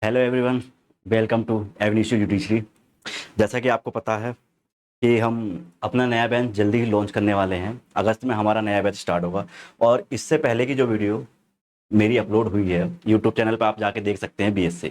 Hello everyone, welcome to एवनीशू judiciary. जैसा कि आपको पता है कि हम अपना नया बैच जल्दी ही लॉन्च करने वाले हैं। अगस्त में हमारा नया बैच स्टार्ट होगा और इससे पहले की जो वीडियो मेरी अपलोड हुई है यूट्यूब चैनल पर, आप जाके देख सकते हैं। बीएनएस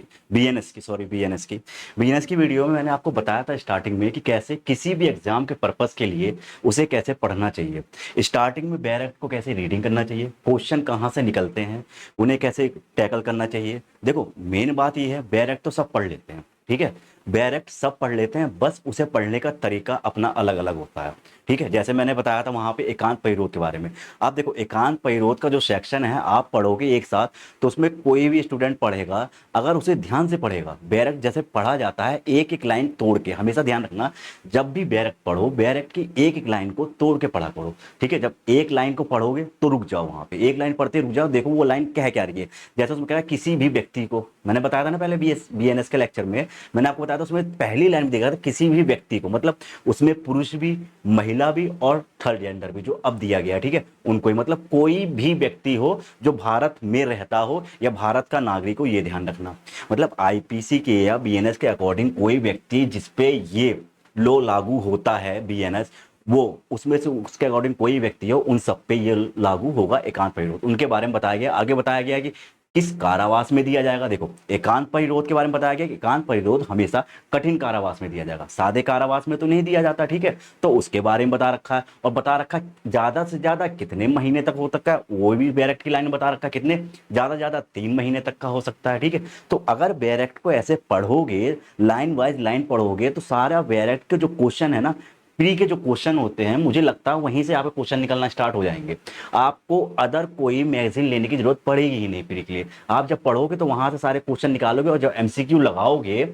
की वीडियो में मैंने आपको बताया था स्टार्टिंग में कि कैसे किसी भी एग्जाम के पर्पस के लिए उसे कैसे पढ़ना चाहिए। स्टार्टिंग में बैरेक्ट को कैसे रीडिंग करना चाहिए, क्वेश्चन कहाँ से निकलते हैं, उन्हें कैसे टैकल करना चाहिए। देखो, मेन बात यह है, बैरेक्ट तो सब पढ़ लेते हैं, ठीक है। बैरेक्ट सब पढ़ लेते हैं, बस उसे पढ़ने का तरीका अपना अलग अलग होता है, ठीक है। जैसे मैंने बताया था वहां पे एकांत परिरोध के बारे में। आप देखो, एकांत परिरोध का जो सेक्शन है आप पढ़ोगे एक साथ, तो उसमें कोई भी स्टूडेंट पढ़ेगा, अगर उसे ध्यान से पढ़ेगा, बैरेक्ट जैसे पढ़ा जाता है एक एक लाइन तोड़ के, हमेशा ध्यान रखना, जब भी बैरेक्ट पढ़ो बैरेक्ट की एक एक लाइन को तोड़ के पढ़ा करो, ठीक है। जब एक लाइन को पढ़ोगे तो रुक जाओ, वहां पे एक लाइन पढ़ते रुक जाओ, देखो वो लाइन कह क्या रही है। जैसे उसमें कह रहा है किसी भी व्यक्ति को, मैंने बताया था ना पहले बीएनएस के लेक्चर में, मैंने आपको बताया था उसमें पहली लाइन में देखा था किसी भी व्यक्ति को, मतलब उसमें पुरुष भी, महिला भी और थर्ड जेंडर भी जो अब दिया गया है, ठीक है, उनको ही, मतलब कोई भी व्यक्ति हो जो भारत में रहता हो या भारत का नागरिक हो, ये ध्यान रखना। मतलब आईपीसी के या बीएनएस के अकॉर्डिंग कोई व्यक्ति जिसपे ये लो लागू होता है बीएनएस, वो उसमें से उसके अकॉर्डिंग कोई व्यक्ति हो, उन सब पे ये लागू होगा एकांत परिरोध। उनके बारे में बताया गया, आगे बताया गया कि किस कारावास में दिया जाएगा। देखो, एकांत परिरोध के बारे में बताया गया कि एकांत परिरोध हमेशा कठिन कारावास में दिया जाएगा, सादे कारावास में तो नहीं दिया जाता, ठीक है। तो उसके बारे में बता रखा है, और बता रखा है ज्यादा से ज्यादा कितने महीने तक हो सकता है, वो भी बैरेक्ट की लाइन में बता रखा है, कितने ज्यादा ज्यादा 3 महीने तक का हो सकता है, ठीक है। तो अगर बैरेक्ट को ऐसे पढ़ोगे, लाइन वाइज लाइन पढ़ोगे, तो सारा बैरेक्ट के जो क्वेश्चन है ना, प्री के जो क्वेश्चन होते हैं, मुझे लगता है वहीं से यहाँ पे क्वेश्चन निकलना स्टार्ट हो जाएंगे। आपको अदर कोई मैगजीन लेने की जरूरत पड़ेगी ही नहीं प्री के लिए। आप जब पढ़ोगे तो वहां से सारे क्वेश्चन निकालोगे, और जब एमसीक्यू लगाओगे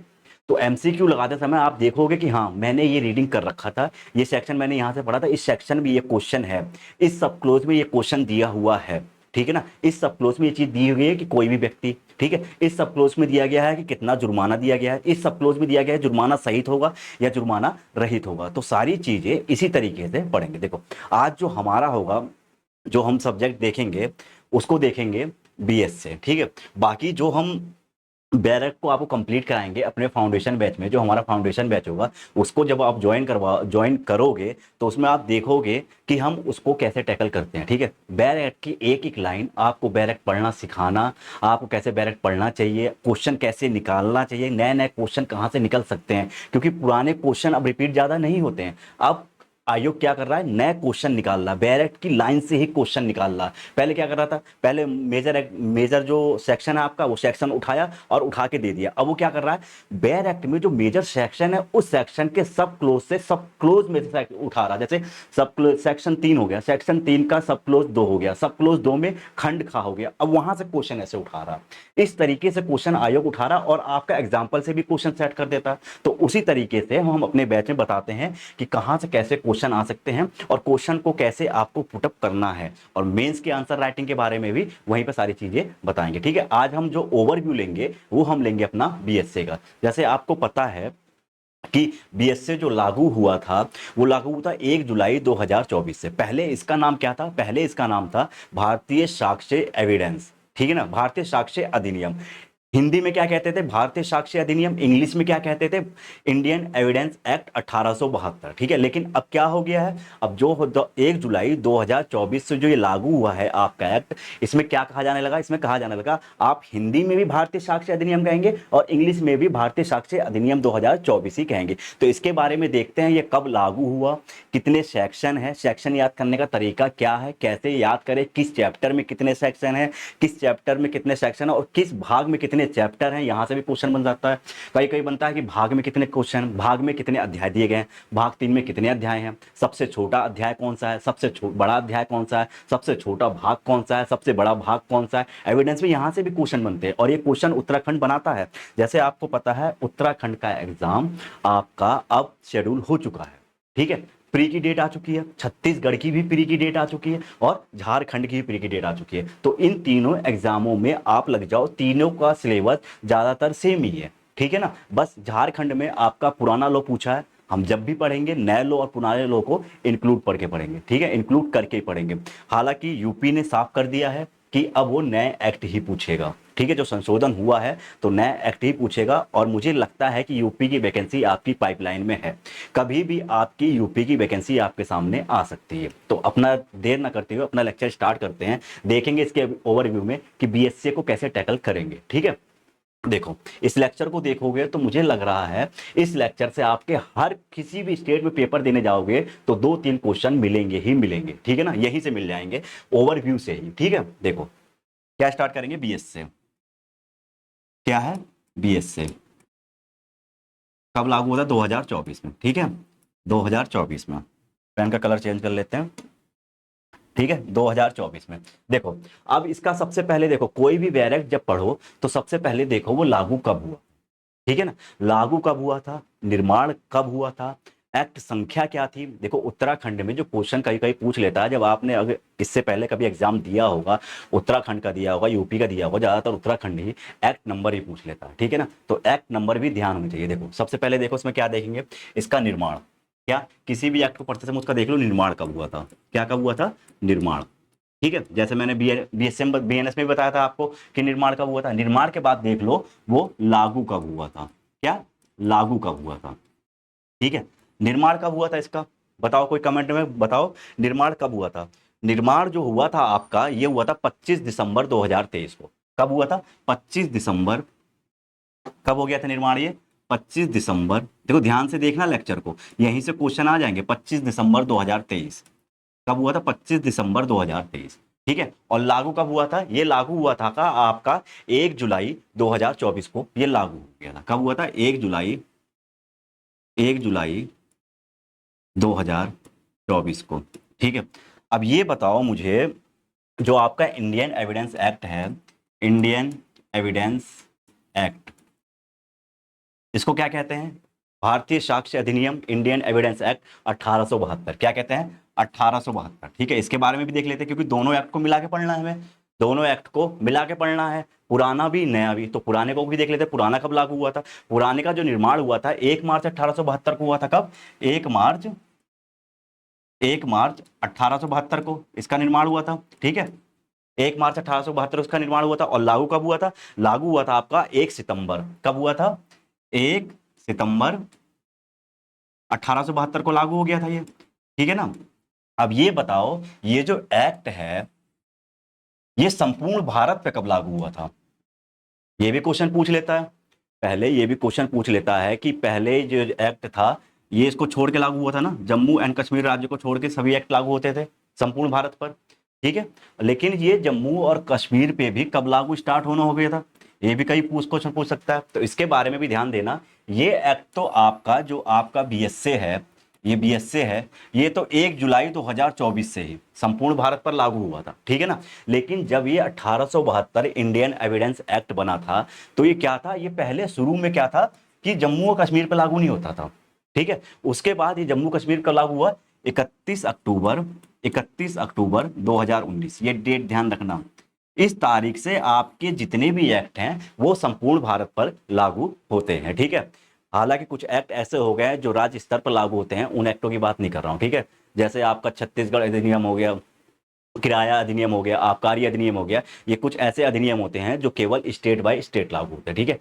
तो एमसीक्यू लगाते समय आप देखोगे कि हाँ, मैंने ये रीडिंग कर रखा था, ये सेक्शन मैंने यहाँ से पढ़ा था, इस सेक्शन में ये क्वेश्चन है, इस सब क्लोज में ये क्वेश्चन दिया हुआ है, ठीक है ना। इस सब क्लोज में ये चीज दी हुई है कि कोई भी व्यक्ति, ठीक है, इस सब क्लोज में दिया गया है कि कितना जुर्माना दिया गया है, इस सब क्लोज में दिया गया है जुर्माना सहित होगा या जुर्माना रहित होगा। तो सारी चीजें इसी तरीके से पढ़ेंगे। देखो, आज जो हमारा होगा, जो हम सब्जेक्ट देखेंगे उसको देखेंगे बीएस से, ठीक है। बाकी जो हम बैरक को आपको कंप्लीट कराएंगे अपने फाउंडेशन बैच में, जो हमारा फाउंडेशन बैच होगा, उसको जब आप ज्वाइन करोगे तो उसमें आप देखोगे कि हम उसको कैसे टैकल करते हैं, ठीक है। बैरक की एक एक लाइन आपको बैरक पढ़ना सिखाना, आपको कैसे बैरक पढ़ना चाहिए, क्वेश्चन कैसे निकालना चाहिए, नए नए क्वेश्चन कहाँ से निकल सकते हैं, क्योंकि पुराने क्वेश्चन अब रिपीट ज्यादा नहीं होते हैं। अब आयोग क्या कर रहा है, नए क्वेश्चन निकाल रहा है, बैरेक्ट की लाइन से ही क्वेश्चन निकाल रहा है। पहले क्या कर रहा था, पहले मेजर जो सेक्शन है आपका, वो सेक्शन उठाया और उठा के दे दिया। अब वो क्या कर रहा है, बैरेक्ट में जो मेजर सेक्शन है उस सेक्शन के सब क्लोज से सब क्लोज में से उठा रहा है। जैसे सब सेक्शन 3 हो गया, सेक्शन 3 का सब क्लोज 2 हो गया, सब क्लोज 2 में खंड खा हो गया, अब वहां से क्वेश्चन ऐसे उठा रहा है। इस तरीके से क्वेश्चन आयोग उठा रहा और आपका एग्जाम्पल से भी क्वेश्चन सेट कर देता। तो उसी तरीके से हम अपने बैच में बताते हैं कि कहां से कैसे क्वेश्चन आ सकते हैं और क्वेश्चन को कैसे आपको पुटअप करना है, और मेंस के आंसर राइटिंग के बारे में भी वहीं पर सारी चीजें बताएंगे, ठीक है। आज हम जो ओवरव्यू लेंगे वो हम लेंगे अपना बीएससी का। जैसे आपको पता है कि बीएससी जो लागू हुआ था, वो लागू हुआ था 1 जुलाई 2024 से। पहले इसका नाम क्या था, पहले इसका नाम था भारतीय साक्ष्य एविडेंस, ठीक है ना, भारतीय साक्ष्य अधिनियम। हिंदी में क्या कहते थे, भारतीय साक्ष्य अधिनियम, इंग्लिश में क्या कहते थे, इंडियन एविडेंस एक्ट 1872, ठीक है। लेकिन अब क्या हो गया है, अब जो 1 जुलाई 2024 से जो ये लागू हुआ है आपका एक्ट, इसमें क्या कहा जाने लगा, इसमें कहा जाने लगा आप हिंदी में भी भारतीय साक्ष्य अधिनियम कहेंगे और इंग्लिश में भी भारतीय साक्ष्य अधिनियम 2024 ही कहेंगे। तो इसके बारे में देखते हैं ये कब लागू हुआ, कितने सेक्शन है, सेक्शन याद करने का तरीका क्या है, कैसे याद करें, किस चैप्टर में कितने सेक्शन है, किस चैप्टर में कितने सेक्शन है और किस भाग में कितने चैप्टर हैं, यहां से भी क्वेश्चन बन जाता है। कई कई बनता है कि भाग में कितने क्वेश्चन, भाग में कितने अध्याय दिए गए हैं, भाग 3 में कितने अध्याय हैं, सबसे छोटा अध्याय कौन सा है, सबसे बड़ा अध्याय कौन सा है, सबसे छोटा भाग कौन सा है, सबसे बड़ा भाग कौन सा है। एविडेंस में यहां से भी क्वेश्चन बनते हैं और ये क्वेश्चन उत्तराखंड बनाता है। जैसे आपको पता है उत्तराखंड का एग्जाम आपका अब शेड्यूल हो चुका है, ठीक है। प्री की डेट आ चुकी है, छत्तीसगढ़ की भी प्री की डेट आ चुकी है और झारखंड की भी प्री की डेट आ चुकी है। तो इन तीनों एग्जामों में आप लग जाओ, तीनों का सिलेबस ज्यादातर सेम ही है, ठीक है ना। बस झारखंड में आपका पुराना लॉ पूछा है, हम जब भी पढ़ेंगे नए लॉ और पुराने लॉ को इंक्लूड पढ़ के पढ़ेंगे, ठीक है, इंक्लूड करके ही पढ़ेंगे। हालांकि यूपी ने साफ कर दिया है कि अब वो नए एक्ट ही पूछेगा, ठीक है, जो संशोधन हुआ है तो नया एक्ट ही पूछेगा। और मुझे लगता है कि यूपी की वैकेंसी आपकी पाइपलाइन में है, कभी भी आपकी यूपी की वैकेंसी आपके सामने आ सकती है। तो अपना देर ना करते हुए अपना लेक्चर स्टार्ट करते हैं, देखेंगे इसके ओवरव्यू में कि बीएससी को कैसे टैकल करेंगे। ठीक है, देखो इस लेक्चर को देखोगे तो मुझे लग रहा है इस लेक्चर से आपके हर किसी भी स्टेट में पेपर देने जाओगे तो 2-3 क्वेश्चन मिलेंगे ही मिलेंगे। ठीक है ना, यहीं से मिल जाएंगे ओवरव्यू से ही। ठीक है, देखो क्या स्टार्ट करेंगे, बीएस से। क्या है, बीएस से कब लागू होता है, 2024 में। ठीक है, 2024 में। पेन का कलर चेंज कर लेते हैं। ठीक है, 2024 में। देखो अब इसका सबसे पहले देखो, कोई भी वेरेक्ट जब पढ़ो तो सबसे पहले देखो वो लागू कब हुआ। ठीक है ना, लागू कब हुआ था, निर्माण कब हुआ था, एक्ट संख्या क्या थी। देखो उत्तराखंड में जो क्वेश्चन कहीं कहीं पूछ लेता है, जब आपने अगर इससे पहले कभी एग्जाम दिया होगा, उत्तराखंड का दिया होगा, यूपी का दिया होगा, ज्यादातर उत्तराखंड ही एक्ट नंबर ही पूछ लेता है। ठीक है ना, तो एक्ट नंबर भी ध्यान होना चाहिए। देखो सबसे पहले देखो इसमें क्या देखेंगे, इसका निर्माण। क्या, किसी भी एक्ट को पढ़ते समय उसका देख लो निर्माण कब हुआ था। क्या कब हुआ था, निर्माण। ठीक है, जैसे मैंने बीएसएम बीएनएस में भी बताया था आपको कि निर्माण कब हुआ था। निर्माण के बाद देख लो वो लागू कब हुआ था। क्या, लागू कब हुआ था। ठीक है, निर्माण कब हुआ था इसका, बताओ कोई कमेंट में बताओ, निर्माण कब हुआ था। निर्माण जो हुआ था आपका, ये हुआ था 25 दिसंबर 2023 को। कब हुआ था, 25 दिसंबर। कब हो गया था निर्माण ये, 25 दिसंबर। देखो ध्यान से देखना लेक्चर को, यहीं से क्वेश्चन आ जाएंगे। 25 दिसंबर 2023 कब हुआ था, 25 दिसंबर 2023। ठीक है, और लागू कब हुआ था, ये लागू हुआ था का आपका 1 जुलाई 2024 को ये लागू हो गया था। कब हुआ था, 1 जुलाई, 1 जुलाई 2024 को। ठीक है, अब ये बताओ मुझे, जो आपका इंडियन एविडेंस एक्ट है, इंडियन एविडेंस एक्ट, इसको क्या कहते हैं, भारतीय साक्ष्य अधिनियम, इंडियन एविडेंस एक्ट 1872। क्या कहते हैं, 1872। ठीक है, इसके बारे में भी देख लेते हैं क्योंकि दोनों एक्ट को मिला के पढ़ना है हमें, दोनों एक्ट को मिला के पढ़ना है, पुराना भी नया भी। तो पुराने को भी देख लेते हैं, पुराना कब लागू हुआ था। पुराने का जो निर्माण हुआ था 1 मार्च 1872 को हुआ था। कब, 1 मार्च, 1 मार्च 1872 को इसका निर्माण हुआ था। ठीक है, 1 मार्च 1872 उसका निर्माण हुआ था। और लागू कब हुआ था, लागू हुआ था आपका 1 सितंबर। कब हुआ था, 1 सितंबर 1872 को लागू हो गया था ये। ठीक है ना, अब ये बताओ ये जो एक्ट है ये संपूर्ण भारत पे कब लागू हुआ था, ये भी क्वेश्चन पूछ लेता है। पहले ये भी क्वेश्चन पूछ लेता है कि पहले जो एक्ट था ये इसको छोड़ के लागू हुआ था ना, जम्मू एंड कश्मीर राज्य को छोड़ के सभी एक्ट लागू होते थे संपूर्ण भारत पर। ठीक है, लेकिन ये जम्मू और कश्मीर पे भी कब लागू स्टार्ट होना हो गया था, ये भी कई क्वेश्चन पूछ सकता है। तो इसके बारे में भी ध्यान देना। ये एक्ट तो आपका जो आपका बीएसए है, ये बीएसए है, ये तो 1 जुलाई 2024 से ही संपूर्ण भारत पर लागू हुआ था। ठीक है ना, लेकिन जब ये 1872 इंडियन एविडेंस एक्ट बना था तो ये क्या था, ये पहले शुरू में क्या था कि जम्मू और कश्मीर पर लागू नहीं होता था। ठीक है, उसके बाद ये जम्मू कश्मीर का लागू हुआ 31 अक्टूबर, 31 अक्टूबर 2019। ये डेट ध्यान रखना, इस तारीख से आपके जितने भी एक्ट हैं वो संपूर्ण भारत पर लागू होते हैं। ठीक है, हालांकि कुछ एक्ट ऐसे हो गए हैं जो राज्य स्तर पर लागू होते हैं, उन एक्टों की बात नहीं कर रहा हूं। ठीक है, जैसे आपका छत्तीसगढ़ अधिनियम हो गया, किराया अधिनियम हो गया, आबकारी अधिनियम हो गया, ये कुछ ऐसे अधिनियम होते हैं जो केवल स्टेट बाय स्टेट लागू होते हैं। ठीक है,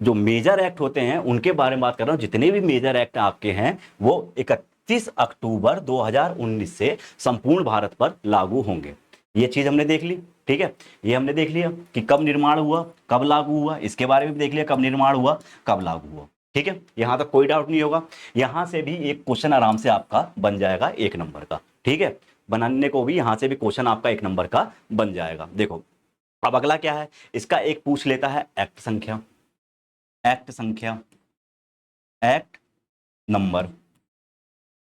जो मेजर एक्ट होते हैं उनके बारे में बात कर रहा हूं, जितने भी मेजर एक्ट आपके हैं वो 31 अक्टूबर 2019 से संपूर्ण भारत पर लागू होंगे। ये चीज हमने देख ली। ठीक है, ये हमने देख लिया कि कब निर्माण हुआ, कब लागू हुआ, इसके बारे में भी देख लिया कब निर्माण हुआ, कब लागू हुआ। ठीक है, यहां तक कोई डाउट नहीं होगा। यहां से भी एक क्वेश्चन आराम से आपका बन जाएगा 1 नंबर का। ठीक है, बनाने को भी यहां से भी क्वेश्चन आपका 1 नंबर का बन जाएगा। देखो अब अगला क्या है, इसका एक पूछ लेता है एक्ट संख्या, एक्ट संख्या, एक्ट नंबर।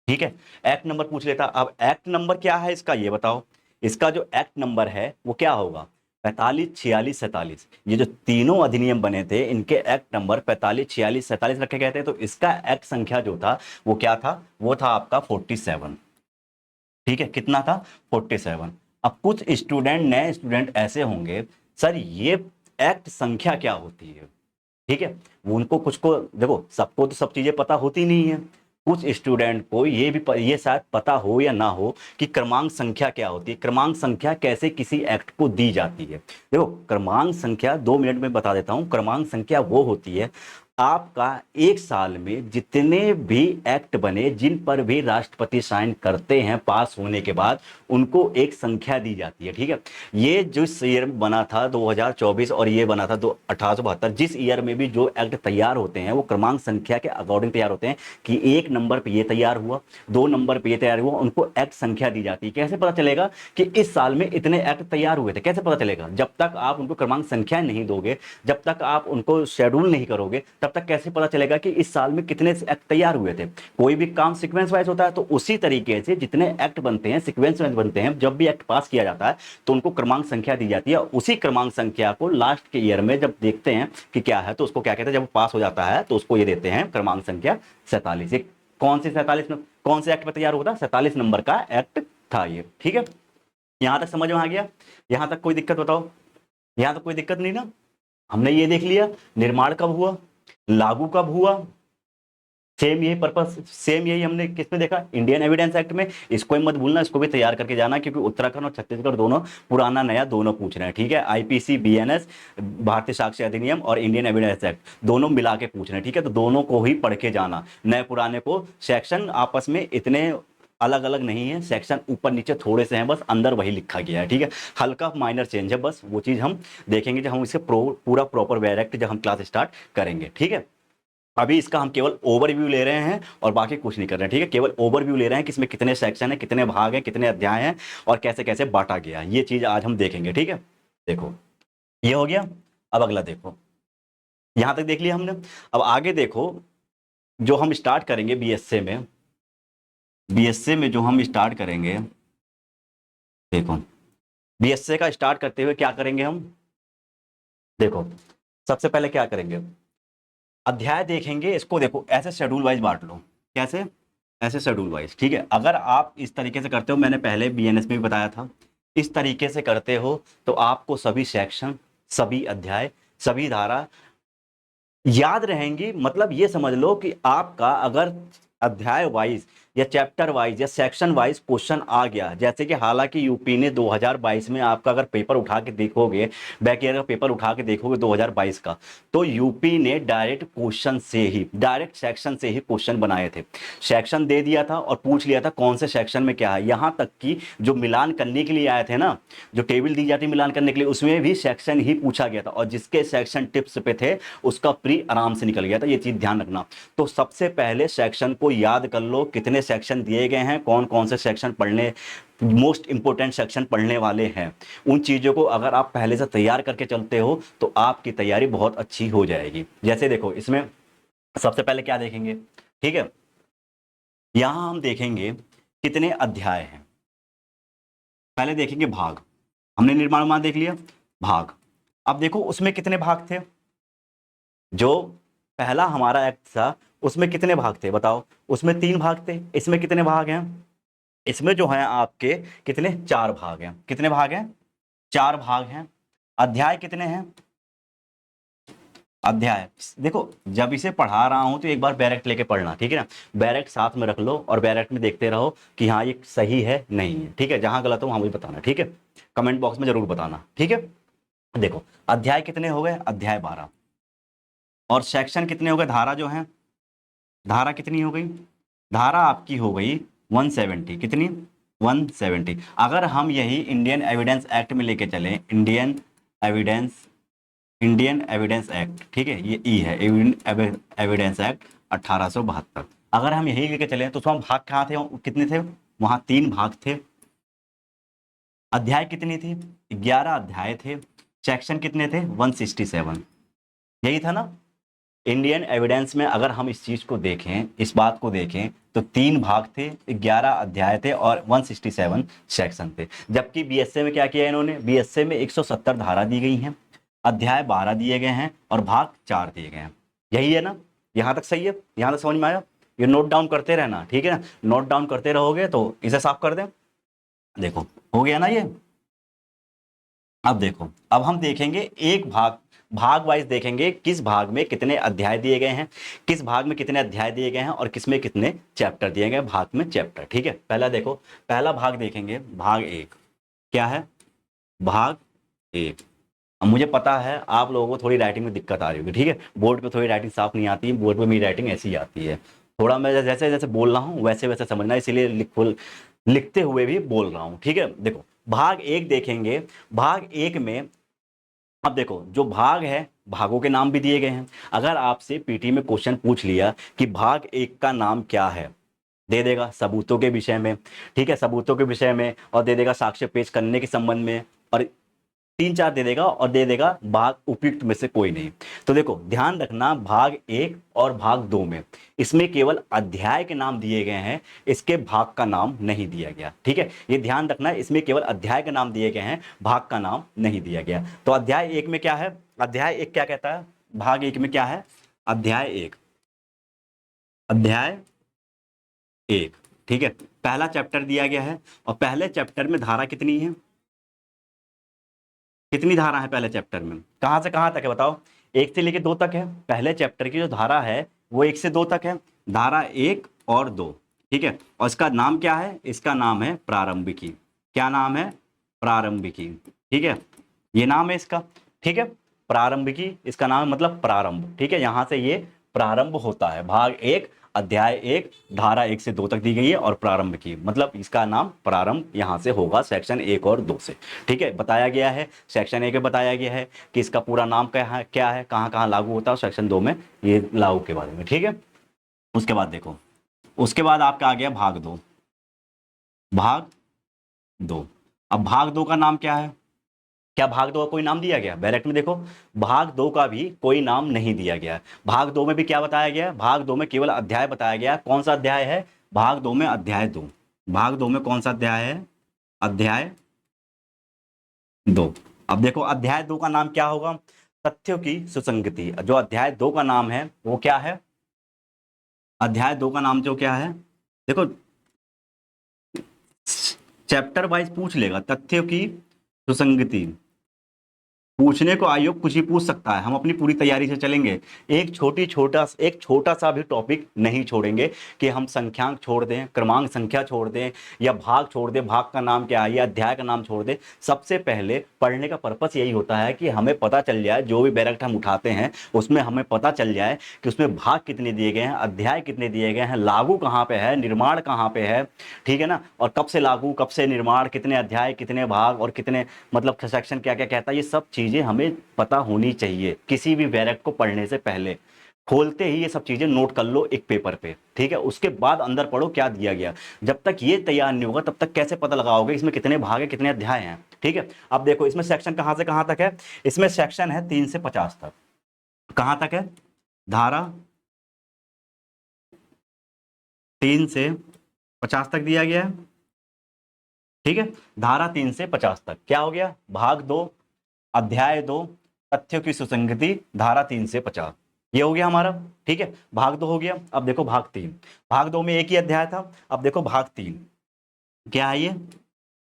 ठीक है, एक्ट नंबर पूछ लेता। अब एक्ट नंबर क्या है इसका ये बताओ, इसका जो एक्ट नंबर है वो क्या होगा, 45, 46, 47। ये जो तीनों अधिनियम बने थे इनके एक्ट नंबर 45, 46, 47 रखे गए थे। तो इसका एक्ट संख्या जो था वो क्या था, वो था आपका 47। ठीक है, कितना था, 47। अब कुछ स्टूडेंट, नए स्टूडेंट ऐसे होंगे, सर ये एक्ट संख्या क्या होती है। ठीक है, वो उनको कुछ को देखो, सबको तो सब चीजें पता होती नहीं है। कुछ स्टूडेंट को ये शायद पता हो या ना हो कि क्रमांक संख्या क्या होती है, क्रमांक संख्या कैसे किसी एक्ट को दी जाती है। देखो क्रमांक संख्या 2 मिनट में बता देता हूं। क्रमांक संख्या वो होती है, आपका एक साल में जितने भी एक्ट बने, जिन पर भी राष्ट्रपति साइन करते हैं पास होने के बाद, उनको एक संख्या दी जाती है। ठीक है, ये जिस ईयर में बना था 2024 और ये बना था 1872, जिस ईयर में भी जो एक्ट तैयार होते हैं वो क्रमांक संख्या के अकॉर्डिंग तैयार होते हैं कि 1 नंबर पे ये तैयार हुआ, 2 नंबर पे ये तैयार हुआ, उनको एक्ट संख्या दी जाती है। कैसे पता चलेगा कि इस साल में इतने एक्ट तैयार हुए थे? कैसे पता चलेगा? जब तक आप उनको क्रमांक संख्या नहीं दोगे, जब तक आप उनको शेड्यूल नहीं करोगे, तब तक कैसे पता चलेगा कि इस साल में कितने एक्ट तैयार हुए थे? कोई भी काम सीक्वेंस वाइज होता है, तो उसी तरीके से जितने एक्ट बनते हैं सीक्वेंस वाइज बनते हैं। जब भी एक्ट पास किया जाता है तो उनको क्रमांक संख्या दी जाती है। उसी क्रमांक संख्या को लास्ट के ईयर में जब देखते हैं कि क्या है, तो उसको क्या कहते हैं, जब पास हो जाता है तो उसको ये देते हैं क्रमांक संख्या 47। कौन सी 47? कौन से एक्ट में तैयार हुआ था? 47 नंबर का एक्ट था ये। ठीक है, यहां तक समझ में आ गया? यहां तक कोई दिक्कत बताओ? यहां तक कोई दिक्कत नहीं ना? हमने ये देख लिया निर्माण कब हुआ, लागू कब हुआ, सेम यही पर्पस, सेम यही हमने किस में देखा, इंडियन एविडेंस एक्ट में। इसको ही मत भूलना, इसको भी तैयार करके जाना, क्योंकि उत्तराखंड और छत्तीसगढ़ दोनों पुराना नया दोनों पूछ रहे हैं। ठीक है, आईपीसी, बीएनएस, भारतीय साक्ष्य अधिनियम और इंडियन एविडेंस एक्ट दोनों मिला के पूछ रहे हैं। ठीक है, तो दोनों को ही पढ़ के जाना, नए पुराने को। सेक्शन आपस में इतने अलग अलग नहीं है, सेक्शन ऊपर नीचे थोड़े से हैं, बस अंदर वही लिखा गया है। ठीक है, हल्का माइनर चेंज है, बस वो चीज हम देखेंगे जब हम इसे पूरा प्रॉपर डायरेक्ट जब हम क्लास स्टार्ट करेंगे। ठीक है, अभी इसका हम केवल ओवरव्यू ले रहे हैं और बाकी कुछ नहीं कर रहे हैं। ठीक है, केवल ओवरव्यू ले रहे हैं कि इसमें कितने सेक्शन है, कितने भाग हैं, कितने अध्याय हैं और कैसे कैसे बांटा गया, ये चीज आज हम देखेंगे। ठीक है, देखो ये हो गया। अब अगला देखो, यहां तक देख लिया हमने। अब आगे देखो, जो हम स्टार्ट करेंगे बीएसए में, बीएसए में जो हम स्टार्ट करेंगे, देखो बीएसए का स्टार्ट करते हुए क्या करेंगे हम, देखो सबसे पहले क्या करेंगे, अध्याय देखेंगे। इसको देखो ऐसे शेड्यूल वाइज बांट लो। कैसे? ऐसे शेड्यूल वाइज। ठीक है, अगर आप इस तरीके से करते हो, मैंने पहले बीएनएस में भी बताया था, इस तरीके से करते हो तो आपको सभी सेक्शन, सभी अध्याय, सभी धारा याद रहेंगी। मतलब ये समझ लो कि आपका अगर अध्याय वाइज या चैप्टर वाइज या सेक्शन वाइज क्वेश्चन आ गया, जैसे कि हालांकि यूपी ने 2022 में आपका अगर पेपर उठा के देखोगे, बैक ईयर का पेपर उठा के देखोगे 2022 का, तो यूपी ने डायरेक्ट क्वेश्चन से ही, डायरेक्ट सेक्शन से ही क्वेश्चन बनाए थे। सेक्शन दे दिया था और पूछ लिया था कौन से सेक्शन में क्या है। यहां तक कि जो मिलान करने के लिए आए थे ना, जो टेबल दी जाती मिलान करने के लिए, उसमें भी सेक्शन ही पूछा गया था, और जिसके सेक्शन टिप्स पे थे उसका प्री आराम से निकल गया था। ये चीज ध्यान रखना। तो सबसे पहले सेक्शन को याद कर लो, कितने सेक्शन दिए गए हैं, कौन कौन से सेक्शन पढ़ने, मोस्ट इंपोर्टेंट सेक्शन पढ़ने वाले हैं। उन चीजों को अगर आप पहले से तैयार करके चलते हो तो आपकी तैयारी बहुत अच्छी हो जाएगी। जैसे देखो इसमें सबसे पहले क्या देखेंगे, ठीक है, यहां हम देखेंगे कितने अध्याय हैं। पहले देखेंगे भाग, हमने निर्माण मान देख लिया, भाग। अब देखो उसमें कितने भाग थे, जो पहला हमारा एक्ट था उसमें कितने भाग थे बताओ? उसमें 3 भाग थे। इसमें कितने भाग हैं? इसमें जो है आपके कितने, 4 भाग हैं। कितने भाग हैं? 4 भाग हैं। अध्याय कितने हैं? अध्याय देखो, जब इसे पढ़ा रहा हूं तो एक बार बैरेक्ट लेके पढ़ना, ठीक है ना। बैरेक्ट साथ में रख लो और बैरेक्ट में देखते रहो कि हाँ ये सही है नहीं है। ठीक है, जहां गलत हो वहां मुझे बताना। ठीक है, कमेंट बॉक्स में जरूर बताना। ठीक है, देखो अध्याय कितने हो गए? अध्याय 12। और सेक्शन कितने हो गए? धारा जो है, धारा कितनी हो गई? धारा आपकी हो गई 170। कितनी? 170। अगर हम यही इंडियन एविडेंस एक्ट में लेके चलें, एविडेंस इंडियन एविडेंस एक्ट, ठीक है, ये ई है, एविडेंस एक्ट 1872। अगर हम यही लेके चले तो उसमें भाग कहाँ थे, कितने थे? वहां 3 भाग थे। अध्याय कितनी थी? 11 अध्याय थे। सेक्शन कितने थे? 167। यही था ना। इंडियन एविडेंस में अगर हम इस चीज को देखें, इस बात को देखें, तो 3 भाग थे, 11 अध्याय थे और 167 सेक्शन थे। जबकि बीएसए में क्या किया इन्होंने? बीएसए में 170 धारा दी गई हैं, अध्याय 12 दिए गए हैं और भाग 4 दिए गए हैं। यही है ना? यहां तक सही है? यहां तक समझ में आया? ये नोट डाउन करते रहना, ठीक है ना। नोट डाउन करते रहोगे तो इसे साफ कर दें। देखो हो गया ना ये। अब देखो, अब हम देखेंगे एक भाग, भाग वाइज देखेंगे किस भाग में कितने अध्याय दिए गए हैं, किस भाग में कितने अध्याय दिए गए हैं और किस में कितने चैप्टर दिए गए, भाग में चैप्टर। ठीक है, पहला देखो, पहला भाग देखेंगे, भाग 1 क्या है, भाग 1। अब मुझे पता है आप लोगों को थोड़ी राइटिंग में दिक्कत आ रही होगी, ठीक है, बोर्ड पे थोड़ी राइटिंग साफ नहीं आती है, बोर्ड पे मेरी राइटिंग ऐसी ही आती है, थोड़ा मैं जैसे जैसे बोल रहा हूँ वैसे वैसे समझना, इसीलिए लिखते हुए भी बोल रहा हूँ। ठीक है, देखो भाग 1 देखेंगे, भाग 1 में अब देखो जो भाग है भागों के नाम भी दिए गए हैं। अगर आपसे पीटी में क्वेश्चन पूछ लिया कि भाग 1 का नाम क्या है, दे देगा सबूतों के विषय में, ठीक है, सबूतों के विषय में, और दे देगा साक्ष्य पेश करने के संबंध में, और 3-4 दे देगा, और दे देगा भाग उपयुक्त में से कोई नहीं। तो देखो ध्यान रखना, भाग 1 और भाग 2 में इसमें केवल अध्याय के नाम दिए गए हैं, इसके भाग का नाम नहीं दिया गया। ठीक है, ये ध्यान रखना, इसमें केवल अध्याय के नाम दिए गए हैं, भाग का नाम नहीं दिया गया। तो अध्याय 1 में क्या है, अध्याय 1 क्या कहता है, भाग 1 में क्या है, अध्याय 1, अध्याय 1, ठीक है, पहला चैप्टर दिया गया है, और पहले चैप्टर में धारा कितनी है, कितनी धारा है पहले चैप्टर में, कहां से कहां तक है बताओ, 1 से लेके 2 तक है। पहले चैप्टर की जो धारा है वो 1 से 2 तक है, धारा 1 और 2, ठीक है, और इसका नाम क्या है, इसका नाम है प्रारंभिकी। क्या नाम है, प्रारंभिकी, ठीक है, ये नाम है इसका, ठीक है, प्रारंभिकी इसका नाम है, मतलब प्रारंभ, ठीक है, यहां से ये प्रारंभ होता है। भाग 1 अध्याय 1 धारा 1 से 2 तक दी गई है, और प्रारंभ की मतलब इसका नाम प्रारंभ यहां से होगा सेक्शन 1 और 2 से। ठीक है, बताया गया है सेक्शन 1 में, बताया गया है कि इसका पूरा नाम क्या है, कहां कहां लागू होता है, सेक्शन 2 में ये लागू के बारे में। ठीक है, उसके बाद देखो, उसके बाद आपका आ गया भाग 2, भाग 2। अब भाग 2 का नाम क्या है, क्या भाग 2 का कोई नाम दिया गया, डायरेक्ट में देखो, भाग 2 का भी कोई नाम नहीं दिया गया। भाग 2 में भी क्या बताया गया, भाग 2 में केवल अध्याय बताया गया। कौन सा अध्याय है, भाग 2 में अध्याय 2, भाग 2 में कौन सा अध्याय है, अध्याय 2। अब देखो अध्याय 2 का नाम क्या होगा, तथ्यों की सुसंगति। जो अध्याय 2 का नाम है वो क्या है, अध्याय 2 का नाम जो क्या है, देखो चैप्टर वाइज पूछ लेगा, तथ्यों की सुसंगति, पूछने को आयोग कुछ ही पूछ सकता है, हम अपनी पूरी तैयारी से चलेंगे, एक छोटा सा भी टॉपिक नहीं छोड़ेंगे कि हम संख्यांक छोड़ दें, क्रमांक संख्या छोड़ दें, या भाग छोड़ दें, भाग का नाम क्या है, या अध्याय का नाम छोड़ दें। सबसे पहले पढ़ने का पर्पस यही होता है कि हमें पता चल जाए, जो भी बैरेक्ट हम उठाते हैं उसमें हमें पता चल जाए कि उसमें भाग कितने दिए गए हैं, अध्याय कितने दिए गए हैं, लागू कहाँ पे है, निर्माण कहाँ पे है, ठीक है ना, और कब से लागू कब से निर्माण, कितने अध्याय कितने भाग और कितने मतलब सेक्शन क्या क्या कहता है, ये सब चीजें हमें पता होनी चाहिए किसी भी बैरेक्ट को पढ़ने से पहले। खोलते ही ये सब चीजें नोट कर लो एक पेपर पे, ठीक है, उसके बाद अंदर पढ़ो क्या दिया गया। जब तक ये तैयार नहीं होगा तब तक कैसे पता लगाओगे इसमें कितने भाग है, कितने अध्याय हैं। ठीक है, अब देखो इसमें सेक्शन कहां से कहां तक है, इसमें सेक्शन है 3 से 50 तक। कहां तक है, धारा 3 से 50 तक दिया गया है, ठीक है, धारा 3 से 50 तक क्या हो गया, भाग 2 अध्याय 2 तथ्यों की सुसंगति, धारा 3 से 50, ये हो गया हमारा। ठीक है, भाग 2 हो गया। अब देखो भाग 3, भाग 2 में एक ही अध्याय था, अब देखो भाग 3 क्या है, ये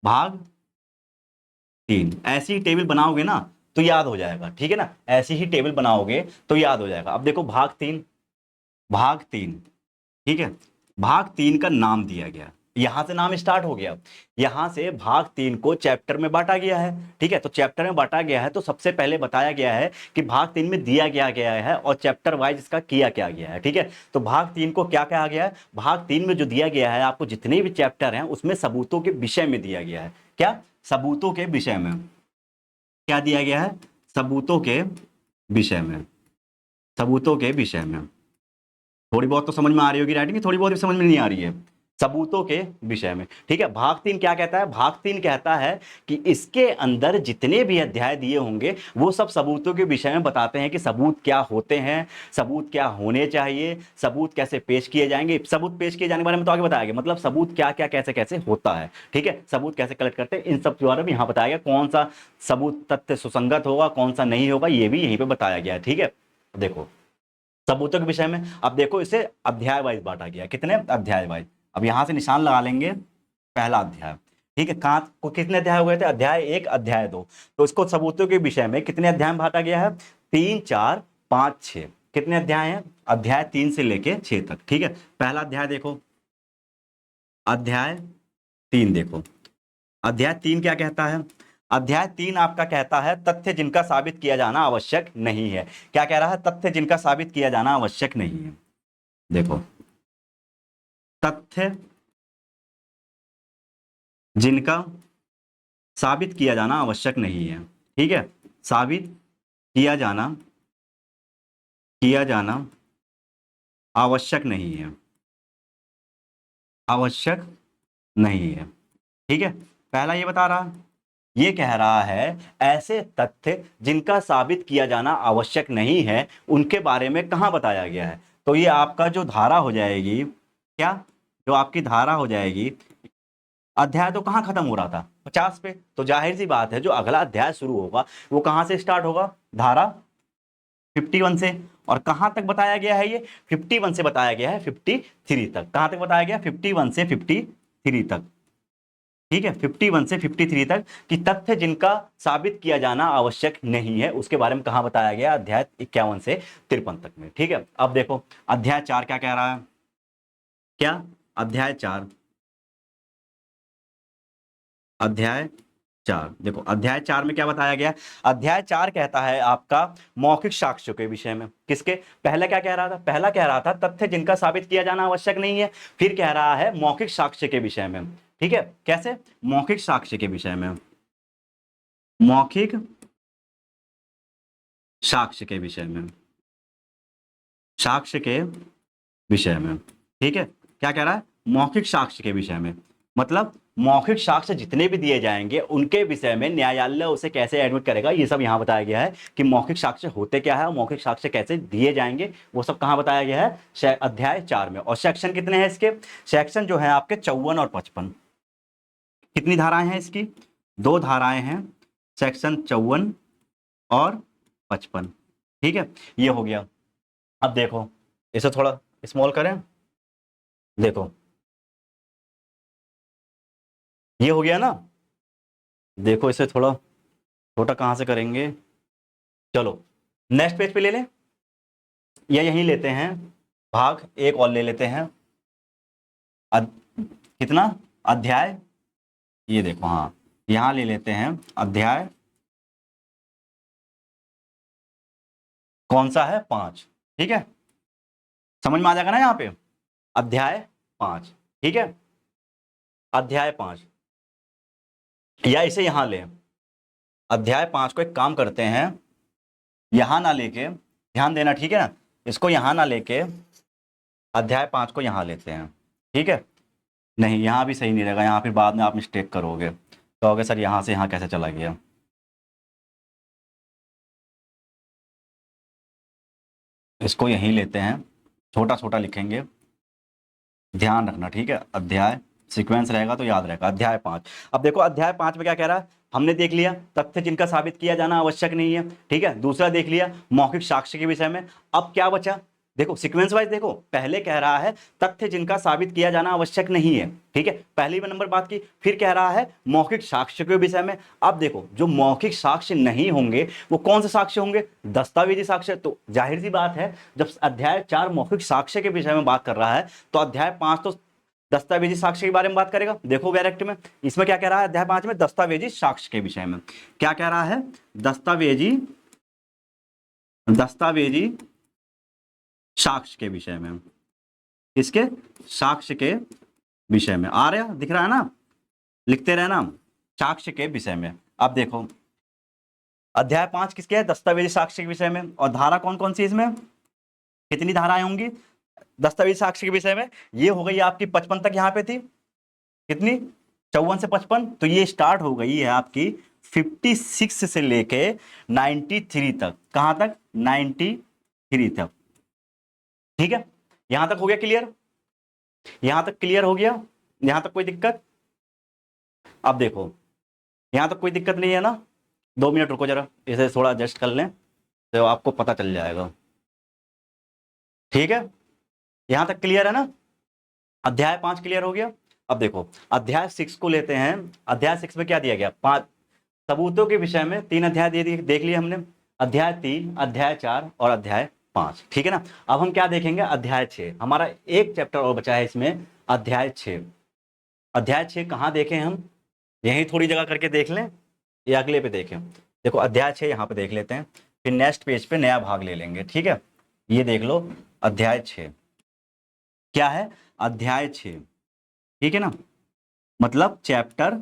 भाग 3। ऐसी टेबल बनाओगे ना तो याद हो जाएगा, ठीक है ना, ऐसी ही टेबल बनाओगे तो याद हो जाएगा। अब देखो भाग 3, भाग 3, ठीक है, भाग 3 का नाम दिया गया, यहां से नाम स्टार्ट हो गया, यहां से भाग 3 को चैप्टर में बांटा गया है। ठीक है, तो चैप्टर में बांटा गया है तो सबसे पहले बताया गया है कि भाग 3 में दिया गया है और चैप्टर वाइज इसका किया क्या गया है। ठीक है, तो भाग 3 को क्या कहा गया है, भाग 3 में जो दिया गया है आपको जितने भी चैप्टर हैं उसमें सबूतों के विषय में दिया गया है। क्या, सबूतों के विषय में क्या दिया गया है, सबूतों के विषय में, सबूतों के विषय में। थोड़ी बहुत तो समझ में आ रही होगी राइटिंग, थोड़ी बहुत भी समझ में नहीं आ रही है, सबूतों के विषय में। ठीक है, भाग 3 क्या कहता है, भाग 3 कहता है कि इसके अंदर जितने भी अध्याय दिए होंगे वो सब सबूतों के विषय में बताते हैं कि सबूत क्या होते हैं, सबूत क्या होने चाहिए, सबूत कैसे पेश किए जाएंगे। सबूत पेश किए जाने के बारे में तो आगे बताया गया, मतलब सबूत क्या क्या कैसे कैसे होता है, ठीक है, सबूत कैसे कलेक्ट करते हैं, इन सब के बारे में यहाँ बताया गया। कौन सा सबूत तथ्य सुसंगत होगा, कौन सा नहीं होगा, ये भी यहीं पर बताया गया है। ठीक है, देखो सबूतों के विषय में, अब देखो इसे अध्याय वाइज बांटा गया, कितने अध्याय वाइज। अब यहां से निशान लगा लेंगे, पहला अध्याय, ठीक है, कहां को कितने अध्याय हो गए थे, अध्याय 1 अध्याय 2, तो इसको सबूतों के विषय में कितने अध्याय में बांटा गया है, 3 4 5 6 कितने अध्याय हैं? अध्याय 3 से लेके 6 तक। ठीक है, पहला अध्याय देखो, अध्याय 3 देखो। अध्याय 3 क्या कहता है? अध्याय 3 आपका कहता है तथ्य जिनका साबित किया जाना आवश्यक नहीं है। क्या कह रहा है? तथ्य जिनका साबित किया जाना आवश्यक नहीं है। देखो, तथ्य जिनका साबित किया जाना आवश्यक नहीं है। ठीक है, साबित किया जाना आवश्यक नहीं है, आवश्यक नहीं है। ठीक है, पहला ये बता रहा, ये कह रहा है ऐसे तथ्य जिनका साबित किया जाना आवश्यक नहीं है उनके बारे में कहां बताया गया है। तो ये आपका जो धारा हो जाएगी, क्या जो आपकी धारा हो जाएगी, अध्याय तो कहां खत्म हो रहा था? 50 पे। तो जाहिर सी बात है जो अगला अध्याय शुरू होगा वो कहां से स्टार्ट होगा? धारा 51 से। और कहां तक बताया गया है? ये 51 से बताया गया है 53 तक। कहां तक बताया गया? 51 से 53 तक। ठीक है, 51 से 53 तक कि तथ्य जिनका साबित किया जाना आवश्यक नहीं है उसके बारे में कहां बताया गया? अध्याय 51 से 53 तक में। ठीक है, अब देखो अध्याय 4 क्या कह रहा है? क्या? अध्याय 4, अध्याय 4 देखो, अध्याय 4 में क्या बताया गया? अध्याय 4 कहता है आपका मौखिक साक्ष्य के विषय में। किसके? पहला क्या कह रहा था? पहला कह रहा था तथ्य जिनका साबित किया जाना आवश्यक नहीं है, फिर कह रहा है मौखिक साक्ष्य के विषय में। ठीक है, कैसे? मौखिक साक्ष्य के विषय में, मौखिक साक्ष्य के विषय में, साक्ष्य के विषय में। ठीक है, क्या कह रहा है? मौखिक साक्ष्य के विषय में, मतलब मौखिक साक्ष्य जितने भी दिए जाएंगे उनके विषय में न्यायालय उसे कैसे एडमिट करेगा, ये सब यहां बताया गया है कि मौखिक साक्ष्य होते क्या है और मौखिक साक्ष्य कैसे दिए जाएंगे, वो सब कहां बताया गया है? अध्याय 4 में। और सेक्शन कितने हैं इसके? सेक्शन जो है आपके 54 और 55। कितनी धाराएं हैं इसकी? 2 धाराएं हैं, सेक्शन 54 और 55। ठीक है, ये हो गया। अब देखो इसे थोड़ा स्मॉल करें, देखो ये हो गया ना। देखो इसे थोड़ा छोटा कहां से करेंगे? चलो नेक्स्ट पेज पे ले लें या यहीं लेते हैं? भाग एक और ले लेते हैं। कितना? अध्याय, ये देखो, हाँ यहां ले लेते हैं। अध्याय कौन सा है? 5। ठीक है, समझ में आ जाएगा ना यहाँ पे? अध्याय 5। ठीक है, अध्याय 5 या इसे यहां ले। अध्याय 5 को एक काम करते हैं, यहां ना लेके, ध्यान देना ठीक है ना, इसको यहां ना लेके अध्याय 5 को यहां लेते हैं। ठीक है, नहीं यहां भी सही नहीं रहेगा, यहां फिर बाद में आप मिस्टेक करोगे, कहोगे सर यहां से यहां कैसे चला गया। इसको यहीं लेते हैं, छोटा छोटा लिखेंगे, ध्यान रखना ठीक है। अध्याय सीक्वेंस रहेगा तो याद रहेगा। अध्याय 5। अब देखो अध्याय 5 में क्या कह रहा है? हमने देख लिया तथ्य जिनका साबित किया जाना आवश्यक नहीं है। ठीक है, दूसरा देख लिया मौखिक साक्ष्य के विषय में। अब क्या बचा? देखो सीक्वेंस वाइज देखो, पहले कह रहा है तथ्य जिनका साबित किया जाना आवश्यक नहीं है। ठीक है, पहली नंबर बात की, फिर कह रहा है मौखिक साक्ष्य के विषय में। अब देखो जो मौखिक साक्ष्य नहीं होंगे वो कौन से साक्ष्य होंगे? दस्तावेजी साक्ष्य। तो जाहिर सी बात है जब अध्याय 4 मौखिक साक्ष्य के विषय में बात कर रहा है तो अध्याय 5 तो दस्तावेजी साक्ष्य के बारे में बात करेगा। देखो डायरेक्ट में इसमें क्या कह रहा है? अध्याय 5 में दस्तावेजी साक्ष्य के विषय में क्या कह रहा है? दस्तावेजी दस्तावेजी साक्ष्य के विषय में। इसके साक्ष्य के विषय में आ रहा दिख रहा है ना, लिखते रहना, साक्ष्य के विषय में। अब देखो अध्याय 5 किसके है? दस्तावेजी साक्ष्य के विषय में। और धारा कौन कौन सी इसमें? कितनी धाराएं होंगी दस्तावेजी साक्ष्य के विषय में? ये हो गई आपकी 55 तक, यहाँ पे थी कितनी? 54 से 55। तो ये स्टार्ट हो गई है आपकी 56 से लेके 93 तक। कहां तक? 93 तक। ठीक है, यहां तक हो गया क्लियर? यहां तक क्लियर हो गया? यहां तक कोई दिक्कत? अब देखो यहां तक कोई दिक्कत नहीं है ना? 2 मिनट रुको जरा, इसे थोड़ा एडजस्ट कर लें तो आपको पता चल जाएगा। ठीक है, यहां तक क्लियर है ना? अध्याय 5 क्लियर हो गया। अब देखो अध्याय 6 को लेते हैं। अध्याय 6 में क्या दिया गया? 5 सबूतों के विषय में 3 अध्याय देख लिए हमने। अध्याय 3, अध्याय 4 और अध्याय 5, ठीक है ना। अब हम क्या देखेंगे, अध्याय 6, हमारा एक चैप्टर और बचा है इसमें, अध्याय 6। अध्याय 6 कहाँ देखें हम, यहीं थोड़ी जगह करके देख लें या अगले पे देखें। देखो अध्याय 6 यहाँ पे देख लेते हैं, फिर नेक्स्ट पेज पे नया भाग ले लेंगे, ठीक है। ये देख लो अध्याय 6 क्या है, अध्याय 6, ठीक है ना, मतलब चैप्टर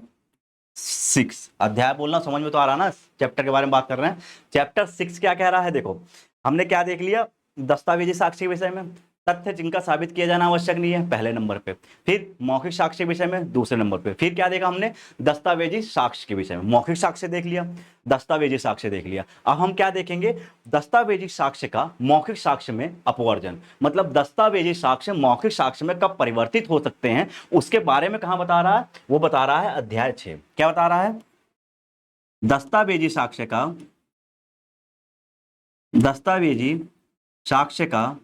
6। अध्याय बोलना समझ में तो आ रहा ना, चैप्टर के बारे में बात कर रहे हैं। चैप्टर 6 क्या कह रहा है, देखो हमने क्या देख लिया, दस्तावेजी साक्ष्य के विषय में, तथ्य जिनका साबित किया जाना आवश्यक नहीं है पहले नंबर पे, फिर मौखिक साक्ष्य के विषय में दूसरे नंबर पे, फिर क्या देखा हमने, दस्तावेजी साक्ष्य के विषय में। मौखिक साक्ष्य देख लिया, दस्तावेजी साक्ष्य देख लिया। अब हम क्या देखेंगे, दस्तावेजी साक्ष्य का मौखिक साक्ष्य में अपवर्जन, मतलब दस्तावेजी साक्ष्य मौखिक साक्ष्य में कब परिवर्तित हो सकते हैं, उसके बारे में कहां बता रहा है, वो बता रहा है अध्याय 6। क्या बता रहा है, दस्तावेजी साक्ष्य का, दस्तावेजी साक्ष्य का,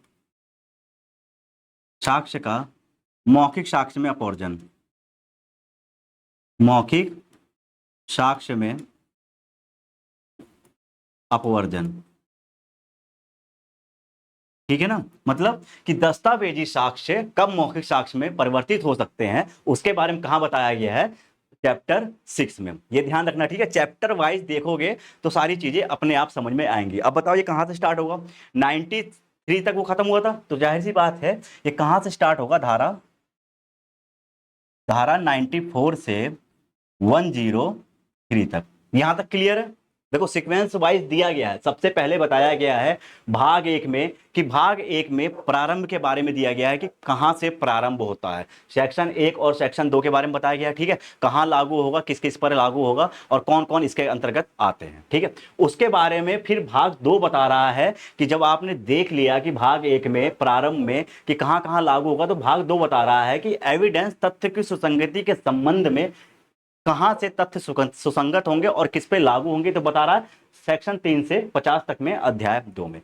साक्ष्य का मौखिक साक्ष्य में अपवर्जन, मौखिक साक्ष्य में अपवर्जन, ठीक है ना। मतलब कि दस्तावेजी साक्ष्य कब मौखिक साक्ष्य में परिवर्तित हो सकते हैं, उसके बारे में कहां बताया गया है, चैप्टर 6 में। ये ध्यान रखना, ठीक है। चैप्टर वाइज देखोगे तो सारी चीजें अपने आप समझ में आएंगी। अब बताओ ये कहां से स्टार्ट होगा, 93 तक वो खत्म हुआ था, तो जाहिर सी बात है ये कहां से स्टार्ट होगा, धारा धारा 94 से 103 तक। यहां तक क्लियर है। देखो सीक्वेंस वाइज दिया गया है, सबसे पहले बताया गया है भाग 1 में कि भाग 1 में प्रारंभ के बारे में दिया गया है कि कहां से प्रारंभ होता है। सेक्शन 1 और सेक्शन 2 के बारे में बताया गया है, ठीक है, कहां लागू होगा, किस किस पर लागू होगा और कौन कौन इसके अंतर्गत आते हैं, ठीक है। उसके बारे में फिर भाग 2 बता रहा है कि जब आपने देख लिया कि भाग 1 में प्रारंभ में कि कहां कहां लागू होगा, तो भाग 2 बता रहा है कि एविडेंस तथ्य की सुसंगति के संबंध में कहां से तथ्य सुसंगत होंगे और किस पे लागू होंगे। तो बता रहा है सेक्शन 3 से 50 तक में अध्याय 2 में।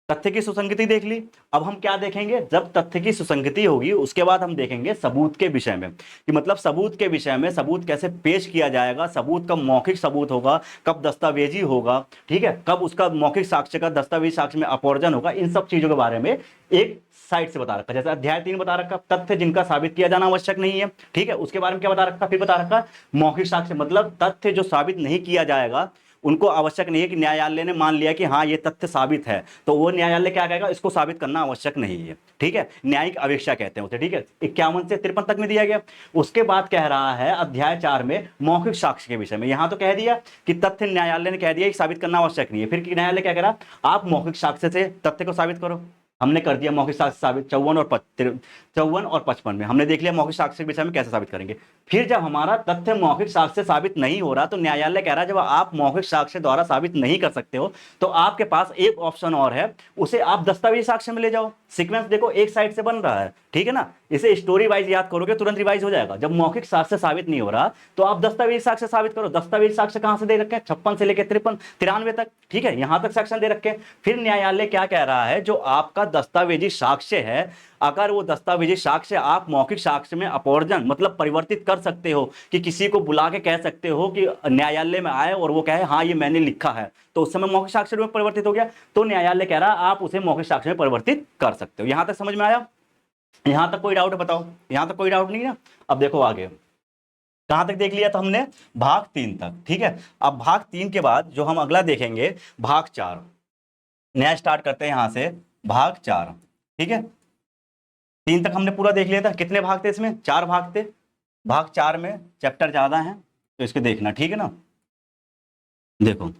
तथ्य की सुसंगति देख ली। अब हम क्या देखेंगे, जब तथ्य की सुसंगति होगी उसके बाद हम देखेंगे सबूत के विषय में, कि मतलब सबूत के विषय में सबूत कैसे पेश किया जाएगा, सबूत कब मौखिक सबूत होगा, कब दस्तावेजी होगा, ठीक है, कब उसका मौखिक साक्ष्य का दस्तावेजी साक्ष्य में अपवर्जन होगा। इन सब चीजों के बारे में एक साइड से बता रखा। जैसे अध्याय 3 बता रखा तथ्य जिनका साबित किया जाना आवश्यक नहीं है, ठीक है, उसके बारे में क्या बता रखा, फिर बता रखा मौखिक साक्ष्य मतलब तथ्य जो साबित नहीं किया जाएगा, उनको आवश्यक नहीं है कि न्यायालय ने मान लिया कि हाँ ये तथ्य साबित है, तो वो न्यायालय क्या कहेगा, इसको साबित करना आवश्यक नहीं है, ठीक है, न्यायिक अपेक्षा कहते हैं उसे, ठीक है। 51 से 53 तक में दिया गया। उसके बाद कह रहा है अध्याय 4 में मौखिक साक्ष्य के विषय में। यहां तो कह दिया कि तथ्य न्यायालय ने कह दिया कि साबित करना आवश्यक नहीं है, फिर न्यायालय क्या कह रहा, आप मौखिक साक्ष्य से तथ्य को साबित करो। हमने कर दिया मौखिक साक्ष्य साबित 54 और 55 में हमने देख लिया मौखिक साक्ष्य के विषय में कैसे साबित करेंगे। फिर जब हमारा तथ्य मौखिक साक्ष्य साबित नहीं हो रहा, तो न्यायालय कह रहा है जब आप मौखिक साक्ष्य द्वारा साबित नहीं कर सकते हो तो आपके पास एक ऑप्शन और है, उसे आप दस्तावेजी साक्ष्य में ले जाओ। सीक्वेंस देखो एक साइड से बन रहा है, ठीक है ना। इसे स्टोरी वाइज याद करोगे तुरंत रिवाइज हो जाएगा। जब मौखिक साक्ष्य साबित नहीं हो रहा तो आप दस्तावेजी साक्ष्य साबित करो। दस्तावेजी साक्ष्य कहां से दे रखे हैं, 56 से लेकर 93 तक, ठीक है, यहां तक सेक्शन दे रखे हैं। फिर न्यायालय क्या कह रहा है, जो आपका दस्तावेजी साक्ष्य है, अगर वो दस्तावेजी साक्ष्य आप मौखिक साक्ष्य में अपवर्जन मतलब परिवर्तित कर सकते हो, कि किसी को बुला के कह सकते हो कि न्यायालय में आए और वो कहे हाँ ये मैंने लिखा है, तो उस समय मौखिक साक्ष्य में परिवर्तित हो गया, तो न्यायालय कह रहा है आप उसे मौखिक साक्ष्य में परिवर्तित कर सकते हो। यहां तक समझ में आया, यहां तक कोई डाउट बताओ, यहां तक कोई डाउट नहीं ना। अब देखो आगे कहां तक देख लिया तो हमने, भाग 3 तक, ठीक है। अब भाग 3 के बाद जो हम अगला देखेंगे भाग 4, नया स्टार्ट करते हैं यहां से, भाग 4, ठीक है। 3 तक हमने पूरा देख लिया था। कितने भाग थे इसमें, 4 भाग थे। भाग 4 में चैप्टर ज्यादा है तो इसको देखना, ठीक है ना। देखो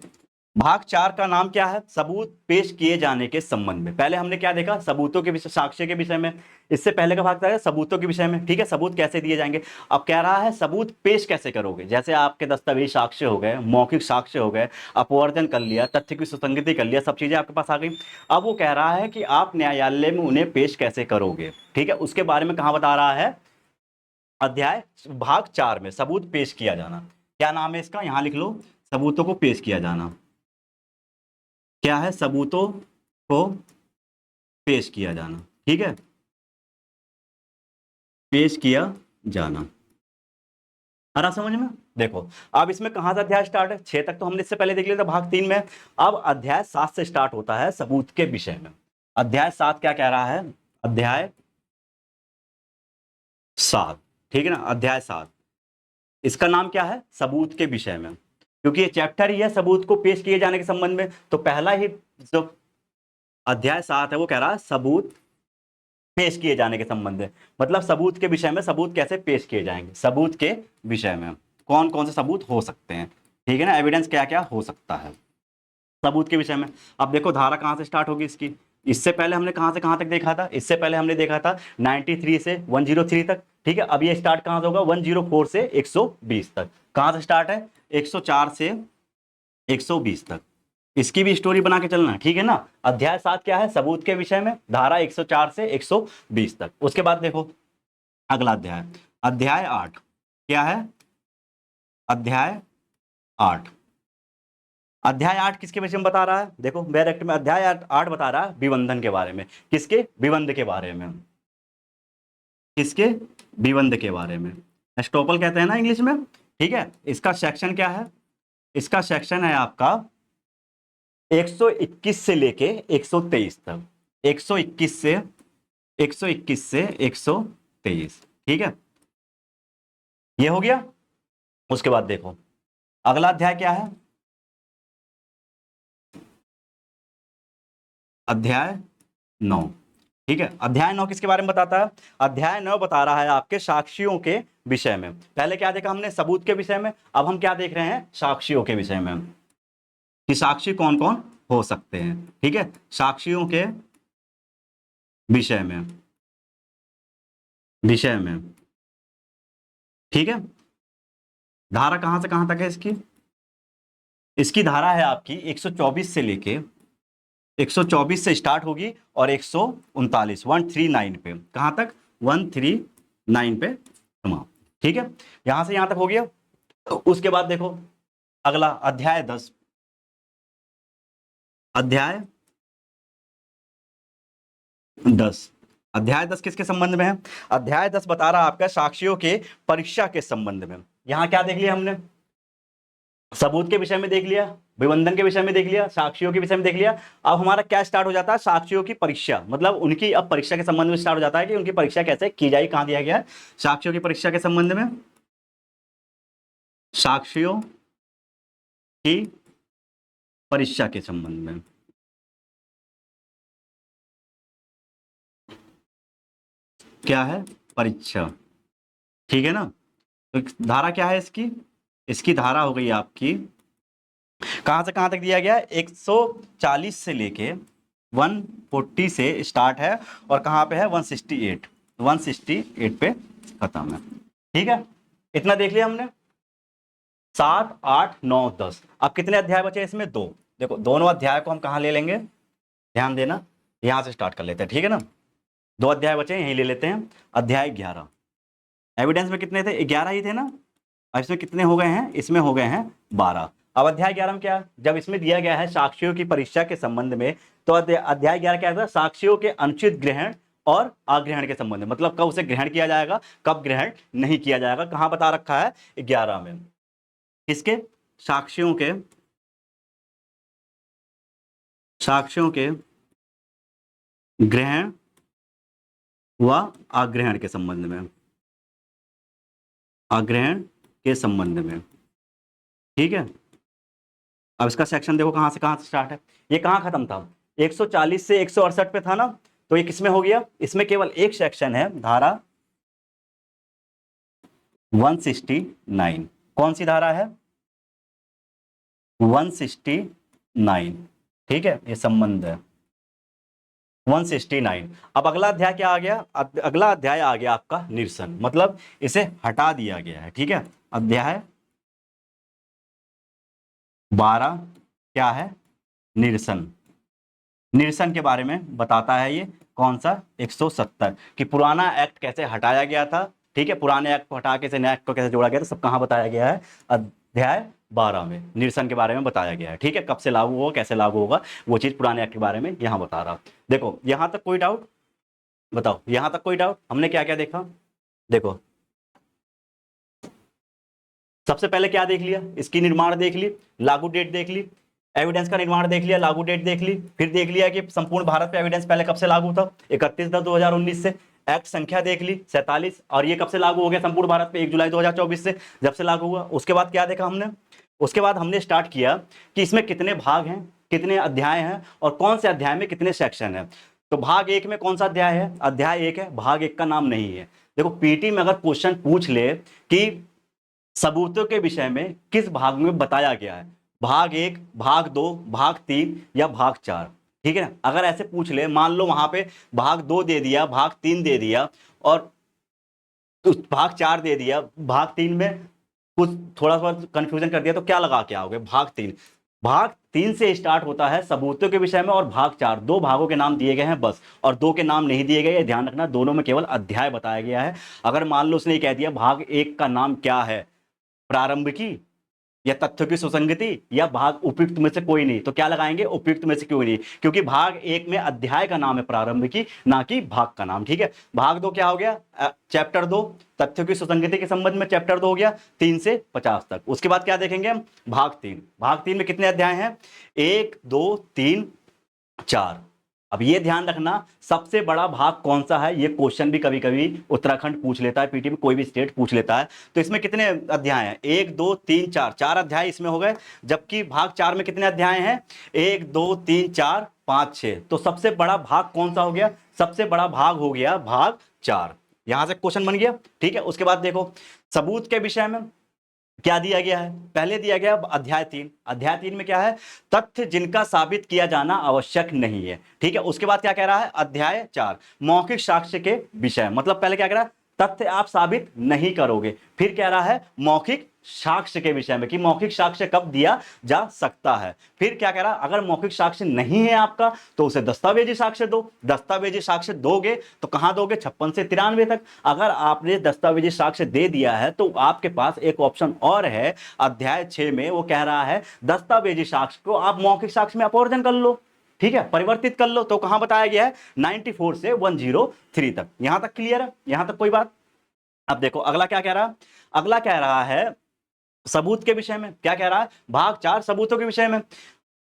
भाग 4 का नाम क्या है, सबूत पेश किए जाने के संबंध में। पहले हमने क्या देखा, सबूतों के विषय, साक्ष्य के विषय में। इससे पहले का भाग था सबूतों के विषय में, ठीक है, सबूत कैसे दिए जाएंगे। अब कह रहा है सबूत पेश कैसे करोगे, जैसे आपके दस्तावेज साक्ष्य हो गए, मौखिक साक्ष्य हो गए, अपवर्जन कर लिया, तथ्य की सुसंगति कर लिया, सब चीजें आपके पास आ गई। अब वो कह रहा है कि आप न्यायालय में उन्हें पेश कैसे करोगे, ठीक है, उसके बारे में कहां बता रहा है, अध्याय भाग 4 में सबूत पेश किया जाना। क्या नाम है इसका, यहां लिख लो, सबूतों को पेश किया जाना। क्या है, सबूतों को पेश किया जाना, ठीक है, पेश किया जाना। आ रहा समझ में। देखो अब इसमें कहां से अध्याय स्टार्ट है, 6 तक तो हमने इससे पहले देख लिया था भाग 3 में। अब अध्याय 7 से स्टार्ट होता है सबूत के विषय में। अध्याय 7 क्या कह रहा है, अध्याय 7, ठीक है ना, अध्याय 7 इसका नाम क्या है, सबूत के विषय में, क्योंकि ये चैप्टर ही है सबूत को पेश किए जाने के संबंध में। तो पहला ही जो अध्याय 7 है वो कह रहा है सबूत पेश किए जाने के संबंध में, मतलब सबूत के विषय में, सबूत कैसे पेश किए जाएंगे, सबूत के विषय में कौन कौन से सबूत हो सकते हैं, ठीक है ना, एविडेंस क्या क्या हो सकता है सबूत के विषय में। अब देखो धारा कहां से स्टार्ट होगी इसकी, इससे पहले हमने कहां से कहां तक देखा था, इससे पहले हमने देखा था 93 से 103 तक, ठीक है। अब ये स्टार्ट कहां से होगा, 104 से 120 तक। कहां से स्टार्ट है, 104 से 120 तक। इसकी भी स्टोरी बना के चलना, ठीक है ना। अध्याय 7 क्या है, सबूत के विषय में, धारा 104 से 120 तक। उसके बाद देखो अगला अध्याय, अध्याय 8 क्या है, अध्याय 8। अध्याय 8 किसके विषय में बता रहा है, देखो डायरेक्ट में अध्याय 8 बता रहा है विबंधन के बारे में। किसके, विबंध के बारे में, किसके, विबंध के बारे में, एस्टोपल कहते हैं ना इंग्लिश में, ठीक है। इसका सेक्शन क्या है, इसका सेक्शन है आपका 121 से लेके 123 तक, 121 से 121 से 123, ठीक है, ये हो गया। उसके बाद देखो अगला अध्याय क्या है, अध्याय 9, ठीक है। अध्याय 9 किसके बारे में बताता है, अध्याय 9 बता रहा है आपके साक्षियों के विषय में। पहले क्या देखा हमने, सबूत के विषय में, अब हम क्या देख रहे हैं, साक्षियों के विषय में, कि साक्षी कौन कौन हो सकते हैं, ठीक है, साक्षियों के विषय में, विषय में, ठीक है। धारा कहां से कहां तक है इसकी, इसकी धारा है आपकी 124 से लेके 124 से स्टार्ट होगी और 139 139 पे, कहां तक, 139 पे समाप्त, ठीक है। यहां से यहां तक हो गया। उसके बाद देखो अगला अध्याय 10, अध्याय 10, अध्याय 10 किसके संबंध में है, अध्याय 10 बता रहा है आपका साक्षियों के परीक्षा के संबंध में। यहां क्या देख लिया हमने, सबूत के विषय में देख लिया, विबंधन के विषय में देख लिया, साक्षियों के विषय में देख लिया। अब हमारा क्या स्टार्ट हो जाता है, साक्षियों की परीक्षा, मतलब उनकी अब परीक्षा के संबंध में स्टार्ट हो जाता है कि उनकी परीक्षा कैसे की जाए, कहां दिया गया है, साक्षियों की परीक्षा के संबंध में, साक्षियों की परीक्षा के संबंध में, क्या है, परीक्षा, ठीक है ना। तो धारा क्या है इसकी, इसकी धारा हो गई आपकी, कहां से कहां तक दिया गया है, 140 से लेके 140 से स्टार्ट है और कहां पे है, 168, 168 पे खत्म है, ठीक है। इतना देख लिया हमने, 7 8 9 10। अब कितने अध्याय बचे इसमें, दो। देखो दोनों अध्याय को हम कहां ले लेंगे, ध्यान देना, यहां से स्टार्ट कर लेते हैं, ठीक है ना। दो अध्याय बचे यहीं ले लेते हैं। अध्याय 11, एविडेंस में कितने थे, 11 ही थे ना, अब इसमें कितने हो गए हैं, इसमें हो गए हैं 12। अब अध्याय 11 में क्या, जब इसमें दिया गया है साक्षियों की परीक्षा के संबंध में, तो अध्याय 11 क्या था, साक्षियों के अनुचित ग्रहण और अग्रहण के संबंध में, मतलब कब उसे ग्रहण किया जाएगा, कब ग्रहण नहीं किया जाएगा, कहां बता रखा है, 11 में, किसके, साक्षियों के, साक्षियों के ग्रहण व अग्रहण के संबंध में, अग्रहण के संबंध में, ठीक है। अब इसका सेक्शन देखो कहां से स्टार्ट है, ये कहां खत्म था, 140 से 168 पे था ना, तो ये किसमें हो गया, इसमें केवल एक सेक्शन है, धारा 169, कौन सी धारा है, 169, ठीक है, ये संबंध है 169। अब अगला अध्याय क्या आ गया, अगला अध्याय आ गया आपका निरसन, मतलब इसे हटा दिया गया है, ठीक है। अध्याय 12 क्या है, निरसन, निरसन के बारे में बताता है ये, कौन सा, 170, कि पुराना एक्ट कैसे हटाया गया था, ठीक है, पुराने एक्ट को हटा के से नए एक्ट को कैसे जोड़ा गया था, सब कहां बताया गया है, अध्याय 12 में निरसन के बारे में बताया गया है, ठीक है। कब से लागू होगा, कैसे लागू होगा, वो चीज पुराने एक्ट के बारे में यहां बता रहा। देखो यहां तक कोई डाउट, बताओ यहां तक कोई डाउट, हमने क्या क्या देखा, देखो सबसे पहले क्या देख लिया, इसकी निर्माण देख ली, लागू डेट देख ली, एविडेंस का निर्माण देख लिया, लागू डेट देख ली, फिर देख लिया कि संपूर्ण भारत पे एविडेंस पहले कब से लागू था, 31/10/2019 से। एक्ट संख्या देख ली 47, और ये कब से लागू हो गया संपूर्ण भारत पे, 1 जुलाई 2024 से जब से लागू हुआ। उसके बाद क्या देखा हमने, उसके बाद हमने स्टार्ट किया कि इसमें कितने भाग हैं, कितने अध्याय हैं, और कौन से अध्याय में कितने सेक्शन हैं। तो भाग 1 में कौन सा अध्याय है, अध्याय 1 है, भाग 1 का नाम नहीं है। देखो पीटी में अगर क्वेश्चन पूछ ले कि सबूतों के विषय में किस भाग में बताया गया है, भाग 1, भाग 2, भाग 3 या भाग 4, ठीक है ना। अगर ऐसे पूछ ले, मान लो वहां पे भाग 2 दे दिया, भाग 3 दे दिया और भाग 4 दे दिया, भाग 3 में कुछ थोड़ा सा कंफ्यूजन कर दिया, तो क्या लगा के आओगे, भाग 3। भाग 3 से स्टार्ट होता है सबूतों के विषय में, और भाग 4 दो भागों के नाम दिए गए हैं बस, और दो के नाम नहीं दिए गए, ध्यान रखना, दोनों में केवल अध्याय बताया गया है। अगर मान लो उसने कह दिया भाग 1 का नाम क्या है, प्रारंभ की या तथ्यों की सुसंगति या भाग उपयुक्त में से कोई नहीं, तो क्या लगाएंगे, उपयुक्त में से कोई नहीं, क्योंकि भाग 1 में अध्याय का नाम है प्रारंभ की, ना कि भाग का नाम, ठीक है। भाग 2 क्या हो गया, चैप्टर 2 तथ्यों की सुसंगति के संबंध में चैप्टर 2 हो गया 3 से 50 तक। उसके बाद क्या देखेंगे हम, भाग 3। भाग 3 में कितने अध्याय हैं, 1 2 3 4। अब ये ध्यान रखना सबसे बड़ा भाग कौन सा है, ये क्वेश्चन भी कभी कभी उत्तराखंड पूछ लेता है, पीटी में कोई भी स्टेट पूछ लेता है। तो इसमें कितने अध्याय हैं, 1 2 3 4, 4 अध्याय इसमें हो गए। जबकि भाग 4 में कितने अध्याय हैं, 1 2 3 4 5 6। तो सबसे बड़ा भाग कौन सा हो गया, सबसे बड़ा भाग हो गया भाग 4। यहां से क्वेश्चन बन गया, ठीक है। उसके बाद देखो सबूत के विषय में क्या दिया गया है, पहले दिया गया अध्याय 3। अध्याय 3 में क्या है, तथ्य जिनका साबित किया जाना आवश्यक नहीं है, ठीक है। उसके बाद क्या कह रहा है, अध्याय 4 मौखिक साक्ष्य के विषय, मतलब पहले क्या कह रहा है, तथ्य आप साबित नहीं करोगे, फिर कह रहा है मौखिक साक्ष्य के विषय में कि मौखिक साक्ष्य कब दिया जा सकता है। फिर क्या कह रहा है, अगर मौखिक साक्ष्य नहीं है आपका तो उसे दस्तावेजी साक्ष्य दो। दस्तावेजी साक्ष्य दोगे तो कहां दोगे, 56 से 93 तक। अगर आपने दस्तावेजी साक्ष्य दे दिया है तो आपके पास एक ऑप्शन और है, अध्याय 6 में वो कह रहा है दस्तावेजी साक्ष्य को आप मौखिक साक्ष्य में अपवर्जन कर लो, ठीक है, परिवर्तित कर लो। तो कहां बताया गया है, 94 से 103 तक। यहां तक क्लियर है, यहां तक कोई बात। अब देखो अगला क्या कह रहा है, अगला कह रहा है सबूत के विषय में। क्या कह रहा है, भाग 4 सबूतों के विषय में।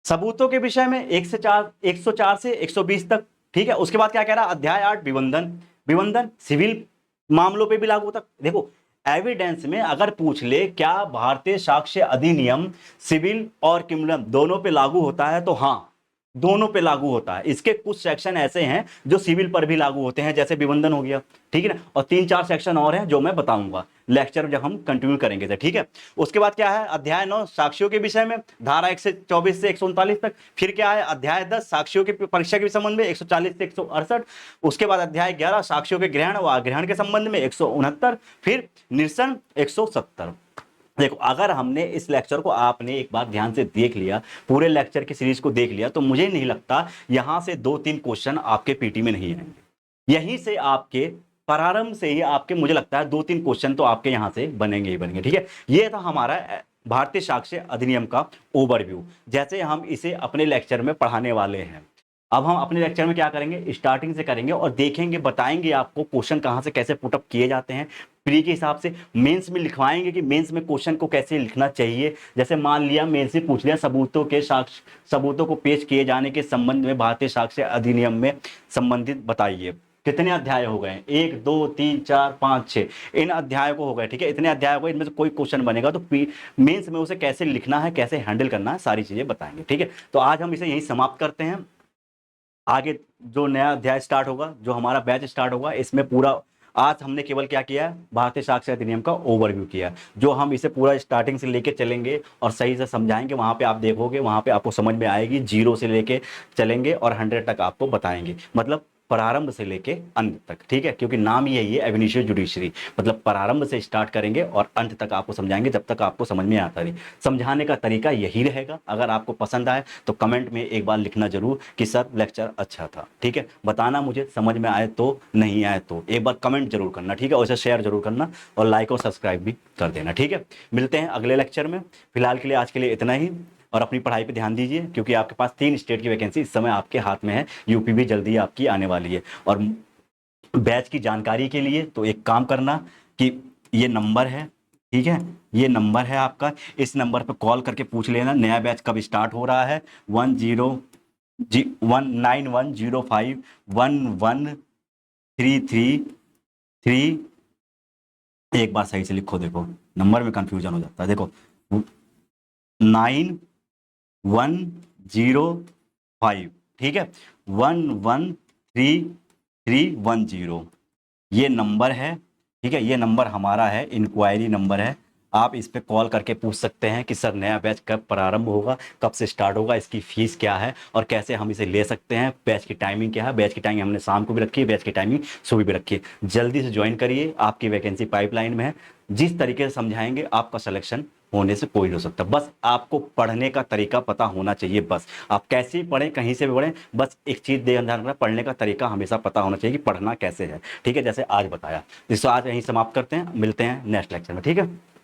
सबूतों के विषय में 104 से 120 तक, ठीक है। उसके बाद क्या कह रहा है, अध्याय 8 विबंधन। विबंधन सिविल मामलों पे भी लागू तक। देखो एविडेंस में अगर पूछ ले क्या भारतीय साक्ष्य अधिनियम सिविल और क्रिमिनल दोनों पे लागू होता है, तो हाँ दोनों पे लागू होता है। इसके कुछ सेक्शन ऐसे हैं जो सिविल पर भी लागू होते हैं, जैसे विबंधन हो गया, ठीक है ना। और 3-4 सेक्शन और हैं जो मैं बताऊंगा लेक्चर जब हम कंटिन्यू करेंगे तो, ठीक है। उसके बाद क्या है, अध्याय 9 साक्ष्यों के विषय में, धारा 124 से 139 तक। फिर क्या है, अध्याय 10 साक्ष्यों की परीक्षा के संबंध में, 140 से 168। उसके बाद अध्याय 11 साक्ष्यों के ग्रहण व अग्रहण के संबंध में, 169। फिर निरसन 170। देखो अगर हमने इस लेक्चर को आपने एक बार ध्यान से देख लिया, पूरे लेक्चर की सीरीज को देख लिया, तो मुझे नहीं लगता यहां से 2-3 क्वेश्चन आपके पीटी में नहीं आएंगे। यहीं से आपके प्रारंभ से ही आपके मुझे लगता है 2-3 क्वेश्चन तो आपके यहां से बनेंगे ही बनेंगे, ठीक है। ये था हमारा भारतीय साक्ष्य अधिनियम का ओवरव्यू, जैसे हम इसे अपने लेक्चर में पढ़ाने वाले हैं। अब हम अपने लेक्चर में क्या करेंगे, स्टार्टिंग से करेंगे और देखेंगे, बताएंगे आपको क्वेश्चन कहां से कैसे पुटअप किए जाते हैं प्री के हिसाब से। मेंस में लिखवाएंगे कि मेंस में क्वेश्चन को कैसे लिखना चाहिए। जैसे मान लिया मेंस से पूछ लिया सबूतों को पेश किए जाने के संबंध में भारतीय साक्ष्य अधिनियम में संबंधित बताइए। कितने अध्याय हो गए, 1 2 3 4 5 6, इन अध्यायों को हो गए, ठीक है। इतने अध्याय हो गए, इनमें से कोई क्वेश्चन बनेगा तो मेंस में उसे कैसे लिखना है, कैसे हैंडल करना है, सारी चीजें बताएंगे, ठीक है। तो आज हम इसे यहीं समाप्त करते हैं। आगे जो नया अध्याय स्टार्ट होगा, जो हमारा बैच स्टार्ट होगा, इसमें पूरा आज हमने केवल क्या किया है, भारतीय साक्ष्य अधिनियम का ओवरव्यू किया। जो हम इसे पूरा स्टार्टिंग से लेके चलेंगे और सही से समझाएंगे, वहां पे आप देखोगे, वहां पे आपको समझ में आएगी। 0 से लेके चलेंगे और 100 तक आपको बताएंगे, मतलब प्रारंभ से लेके अंत तक, ठीक है। क्योंकि नाम ही यही है एब जुडिशरी, मतलब प्रारंभ से स्टार्ट करेंगे और अंत तक आपको समझाएंगे, जब तक आपको समझ में आता नहीं। समझाने का तरीका यही रहेगा। अगर आपको पसंद आए तो कमेंट में एक बार लिखना जरूर कि सर लेक्चर अच्छा था, ठीक है। बताना मुझे समझ में आए तो, नहीं आए तो एक बार कमेंट जरूर करना, ठीक है। और इसे शेयर जरूर करना और लाइक और सब्सक्राइब भी कर देना, ठीक है। मिलते हैं अगले लेक्चर में। फिलहाल के लिए आज के लिए इतना ही, और अपनी पढ़ाई पे ध्यान दीजिए, क्योंकि आपके पास 3 स्टेट की वैकेंसी इस समय आपके हाथ में है। यूपी भी जल्दी आपकी आने वाली है। और बैच की जानकारी के लिए तो एक काम करना कि ये नंबर है, ठीक है, ये नंबर है आपका, इस नंबर पे कॉल करके पूछ लेना नया बैच कब स्टार्ट हो रहा है। 9105 1133। एक बार सही से लिखो, देखो नंबर में कंफ्यूजन हो जाता है। देखो 9105, ठीक है, 113310, ये नंबर है। ठीक है, ये नंबर हमारा है, इंक्वायरी नंबर है। आप इस पे कॉल करके पूछ सकते हैं कि सर नया बैच कब प्रारंभ होगा, कब से स्टार्ट होगा, इसकी फीस क्या है और कैसे हम इसे ले सकते हैं, बैच की टाइमिंग क्या है। बैच की टाइमिंग हमने शाम को भी रखी है, बैच की टाइमिंग सुबह भी रखी है। जल्दी से ज्वाइन करिए, आपकी वैकेंसी पाइपलाइन में है। जिस तरीके से समझाएंगे आपका सिलेक्शन होने से कोई नहीं हो सकता। बस आपको पढ़ने का तरीका पता होना चाहिए। बस आप कैसे भी पढ़ें, कहीं से भी पढ़ें, बस एक चीज़ ध्यान रखना, पढ़ने का तरीका हमेशा पता होना चाहिए कि पढ़ना कैसे है। ठीक है, जैसे आज बताया। इसको आज यहीं समाप्त करते हैं, मिलते हैं नेक्स्ट लेक्चर में। ठीक है।